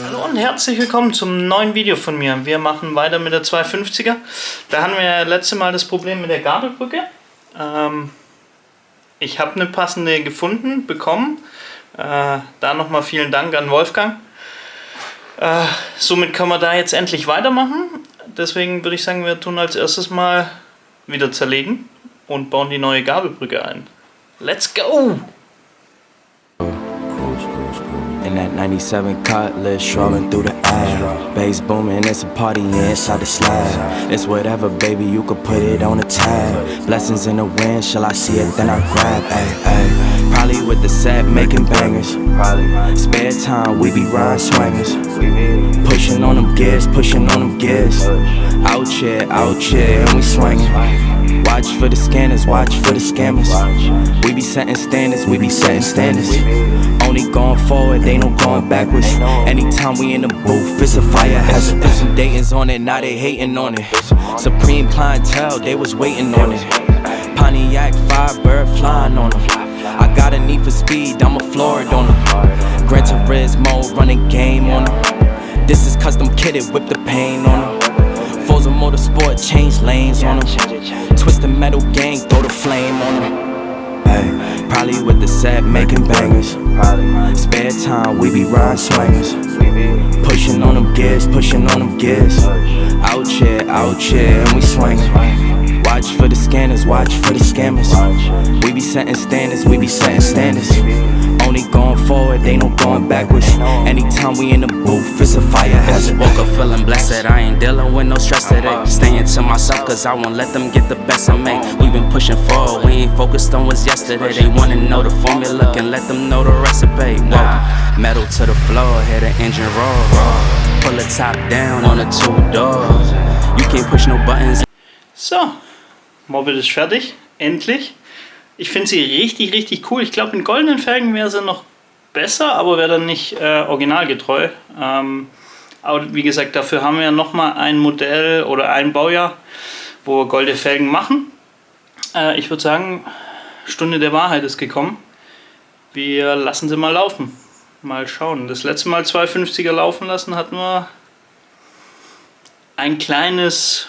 Hallo und herzlich willkommen zum neuen Video von mir. Wir machen weiter mit der 250er. Da hatten wir letzte Mal das Problem mit der Gabelbrücke. Ich habe eine passende gefunden, bekommen. Da nochmal vielen Dank an Wolfgang. Somit können wir da jetzt endlich weitermachen. Deswegen würde ich sagen, wir tun als erstes mal wieder zerlegen und bauen die neue Gabelbrücke ein. Let's go! In that 97 Cutlass, strolling through the air. Bass booming, it's a party inside the slab. It's whatever, baby, you could put it on a tab. Blessings in the wind, shall I see it, then I grab. Ay, ay. Probably with the set, making bangers. Spare time, we be riding swingers. Pushing on them gears, pushing on them gears. Out here, and we swinging. Watch for the scanners, watch for the scammers. We be setting standards, we be setting standards. Only going forward, ain't no going backwards. Anytime we in the booth, it's a fire hazard. Put some Dayton's on it, now they hating on it. Supreme clientele, they was waiting on it. Pontiac, Firebird flying on them. I got a need for speed, I'm a Florida on them. Gran Turismo, running game on them. This is custom kitted, whip the paint on them. Forza Motorsport, change lanes on them. Twist the metal gang, throw the flame on them. Ay, probably with the set, making bangers. Spare time, we be riding swingers. Pushing on them gears, pushing on them gears. Out here, and we swinging. Watch for the scanners, watch for the scammers. We be setting standards, we be setting standards. Only going forward, ain't no going backwards. Anytime we in the booth, it's a fire hazard. Woke up feeling blessed, I ain't dealing with no stress today. Staying to myself, cause I won't let them get the best of me. We been pushing forward, we ain't focused on what's yesterday. They wanna know the formula, can let them know the recipe. Whoa. Metal to the floor, hear the engine roar. Pull the top down on the two doors. You can't push no buttons. So, Moped ist fertig, endlich. Ich finde sie richtig cool. Ich glaube, in goldenen Felgen wäre sie noch besser, aber wäre dann nicht originalgetreu. Aber wie gesagt, dafür haben wir nochmal ein Modell oder ein Baujahr, wo wir goldene Felgen machen. Ich würde sagen, Stunde der Wahrheit ist gekommen. Wir lassen sie mal laufen. Mal schauen. Das letzte Mal 250er laufen lassen hatten wir ein kleines,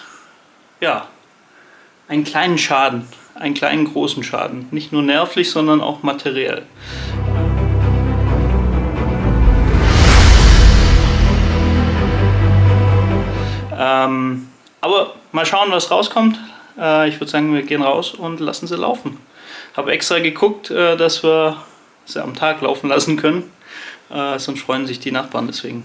ja, einen kleinen Schaden. Einen kleinen großen Schaden. Nicht nur nervlich, sondern auch materiell. Aber mal schauen, was rauskommt. Ich würde sagen, wir gehen raus und lassen sie laufen. Habe extra geguckt, dass wir sie am Tag laufen lassen können. Sonst freuen sich die Nachbarn deswegen.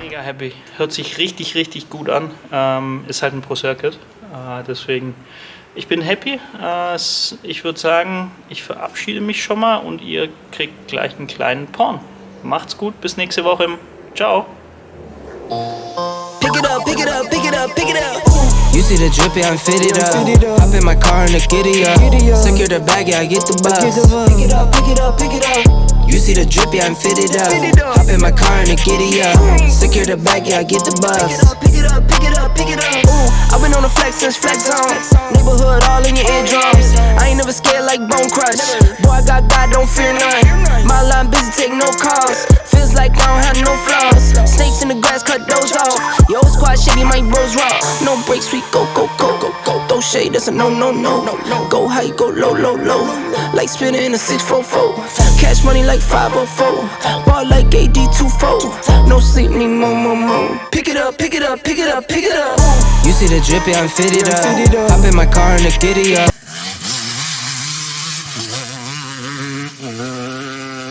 Mega happy. Hört sich richtig gut an. Ist halt ein Pro Circuit. Deswegen, ich bin happy. Ich würde sagen, ich verabschiede mich schon mal und ihr kriegt gleich einen kleinen Porn. Macht's gut, bis nächste Woche. Ciao. Pick it up, pick it up, pick it up, pick it up. You see the drip, yeah, I'm fitted up. Hop in my car and the giddy up. Secure the bag, yeah, I get the bus. Pick it up, pick it up, pick it up. You see the drip, yeah, I'm fitted up. Hop in my car and the giddy up. Secure the bag, yeah, I get the bus. Pick it up, pick it up, pick it up, pick it up. Ooh, I've been on the flex since flex zone. Neighborhood all in your eardrums. I ain't never scared like Bone Crush. Boy, I got God, don't fear none. My line busy, take no calls. Feels like I don't have no flaws. Snakes in the grass, cut those off. Yo, squad shitty, my bros raw. No breaks, we go, go, go, go, go. Throw shade, that's a no, no, no. Go high, go low, low, low. Like spinning in a 644. Cash money like 504. Ball like AD24. No sleep, need more, more, more. Pick it up, pick it up, pick it up, pick it up. You see the drippy, I'm fitted up. Hop in my car and the giddy up.